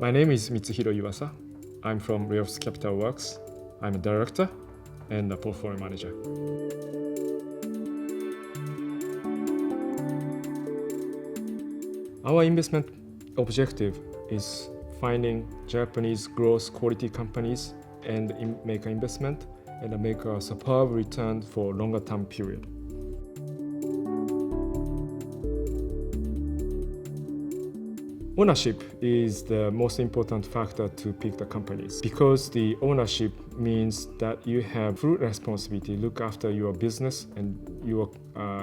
My name is Mitsuhiro Yuasa. I'm from Reals Capital Works. I'm a director and a portfolio manager. Our investment objective is finding Japanese growth quality companies and make an investment and make a superb return for longer term period. Ownership is the most important factor to pick the companies because the ownership means that you have full responsibility to look after your business and your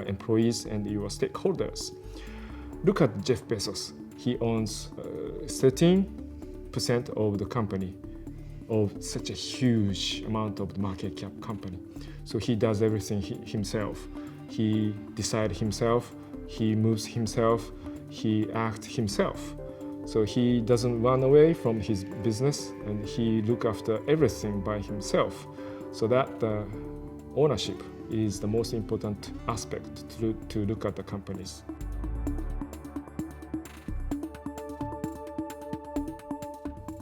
employees and your stakeholders. Look at Jeff Bezos. He owns 13% of the company of such a huge amount of the market cap company. So he does everything himself. He decides himself, he moves himself, he acts himself. So he doesn't run away from his business and he looks after everything by himself. So that ownership is the most important aspect to look at the companies.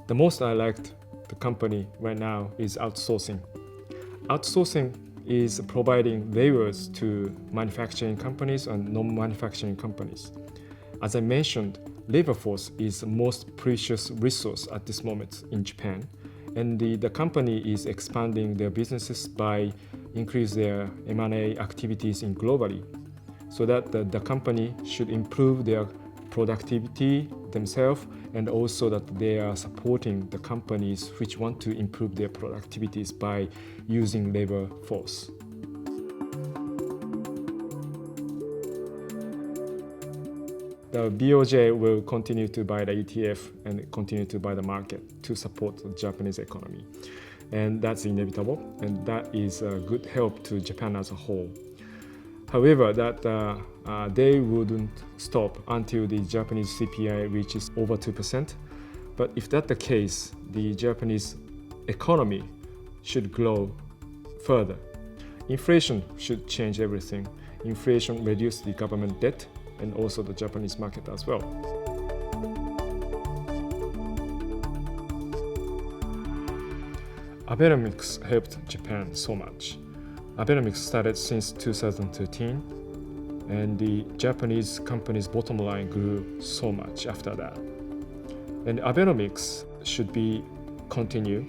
The most I liked the company right now is outsourcing. Outsourcing is providing labors to manufacturing companies and non-manufacturing companies. As I mentioned, labor force is the most precious resource at this moment in Japan, and the company is expanding their businesses by increase their M&A activities globally, so that the company should improve their productivity themselves, and also that they are supporting the companies which want to improve their productivities by using labor force. The BOJ will continue to buy the ETF and continue to buy the market to support the Japanese economy. And that's inevitable, and that is a good help to Japan as a whole. However, they wouldn't stop until the Japanese CPI reaches over 2%. But if that's the case, the Japanese economy should grow further. Inflation should change everything. Inflation reduces the government debt and also the Japanese market as well. Abenomics helped Japan so much. Abenomics started since 2013, and the Japanese company's bottom line grew so much after that. And Abenomics should be continue.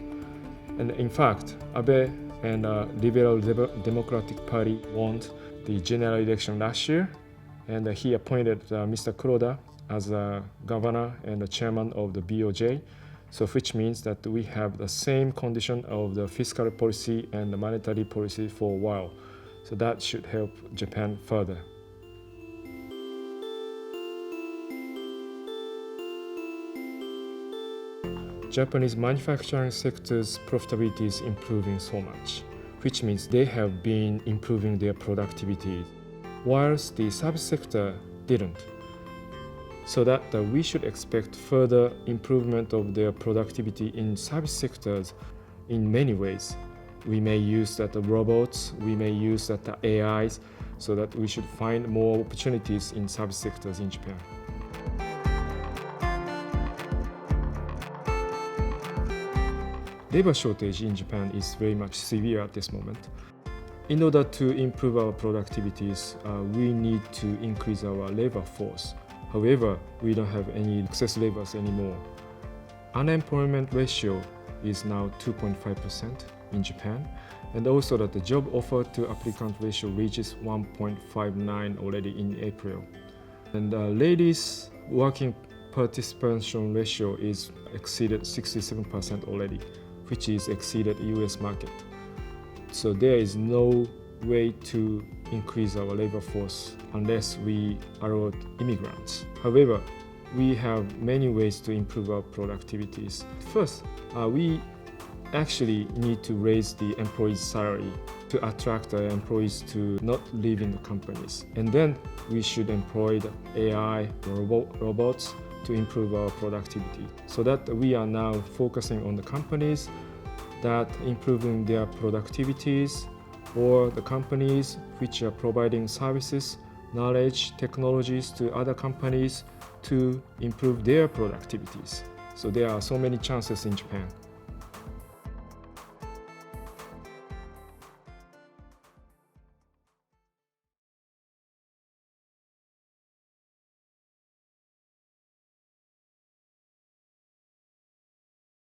And in fact, Abe and Liberal Democratic Party won the general election last year, and he appointed Mr. Kuroda as a governor and the chairman of the BOJ. So which means that we have the same condition of the fiscal policy and the monetary policy for a while. So that should help Japan further. Japanese manufacturing sector's profitability is improving so much, which means they have been improving their productivity, whilst the service sector didn't. So that we should expect further improvement of their productivity in service sectors in many ways. We may use the robots, we may use the AIs, so that we should find more opportunities in service sectors in Japan. Labor shortage in Japan is very much severe at this moment. In order to improve our productivities, we need to increase our labor force. However, we don't have any excess labors anymore. Unemployment ratio is now 2.5% in Japan, and also that the job offer to applicant ratio reaches 1.59 already in April. And ladies working participation ratio is exceeded 67% already, which is exceeded US market. So there is no way to increase our labor force unless we allow immigrants. However, we have many ways to improve our productivities. First, we actually need to raise the employees' salary to attract the employees to not leave in the companies. And then we should employ the AI robots to improve our productivity. So that we are now focusing on the companies that improving their productivities, or the companies which are providing services, knowledge, technologies to other companies to improve their productivities. So there are so many chances in Japan.